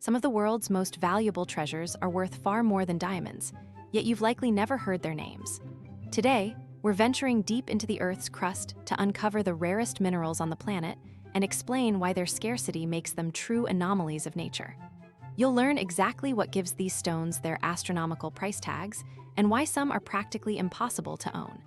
Some of the world's most valuable treasures are worth far more than diamonds, yet you've likely never heard their names. Today, we're venturing deep into the Earth's crust to uncover the rarest minerals on the planet and explain why their scarcity makes them true anomalies of nature. You'll learn exactly what gives these stones their astronomical price tags and why some are practically impossible to own.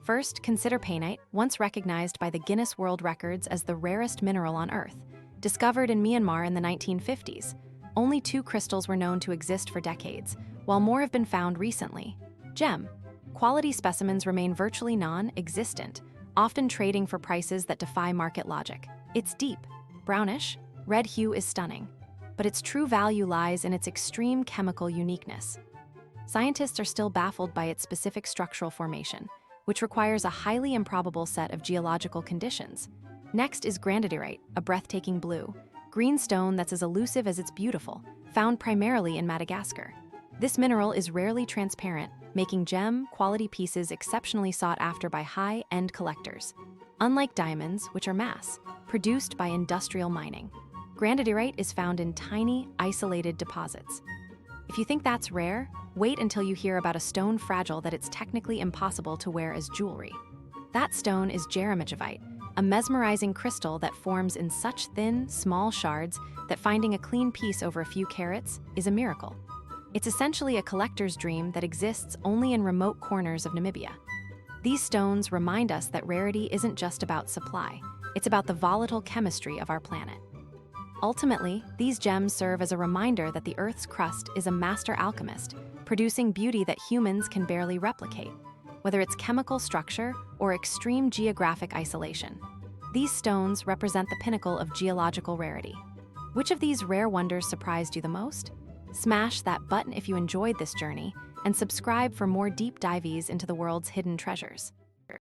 First, consider painite, once recognized by the Guinness World Records as the rarest mineral on Earth. Discovered in Myanmar in the 1950s, only 2 crystals were known to exist for decades, while more have been found recently. Gem. Quality specimens remain virtually non-existent, often trading for prices that defy market logic. Its deep, brownish, red hue is stunning, but its true value lies in its extreme chemical uniqueness. Scientists are still baffled by its specific structural formation, which requires a highly improbable set of geological conditions. Next is granodiorite, a breathtaking blue, green stone that's as elusive as it's beautiful, found primarily in Madagascar. This mineral is rarely transparent, making gem-quality pieces exceptionally sought after by high-end collectors. Unlike diamonds, which are mass-produced by industrial mining, granodiorite is found in tiny, isolated deposits. If you think that's rare, wait until you hear about a stone fragile that it's technically impossible to wear as jewelry. That stone is jeremigovite, a mesmerizing crystal that forms in such thin, small shards that finding a clean piece over a few carats is a miracle. It's essentially a collector's dream that exists only in remote corners of Namibia. These stones remind us that rarity isn't just about supply, it's about the volatile chemistry of our planet. Ultimately, these gems serve as a reminder that the Earth's crust is a master alchemist, producing beauty that humans can barely replicate, whether it's chemical structure or extreme geographic isolation. These stones represent the pinnacle of geological rarity. Which of these rare wonders surprised you the most? Smash that button if you enjoyed this journey, and subscribe for more deep dives into the world's hidden treasures.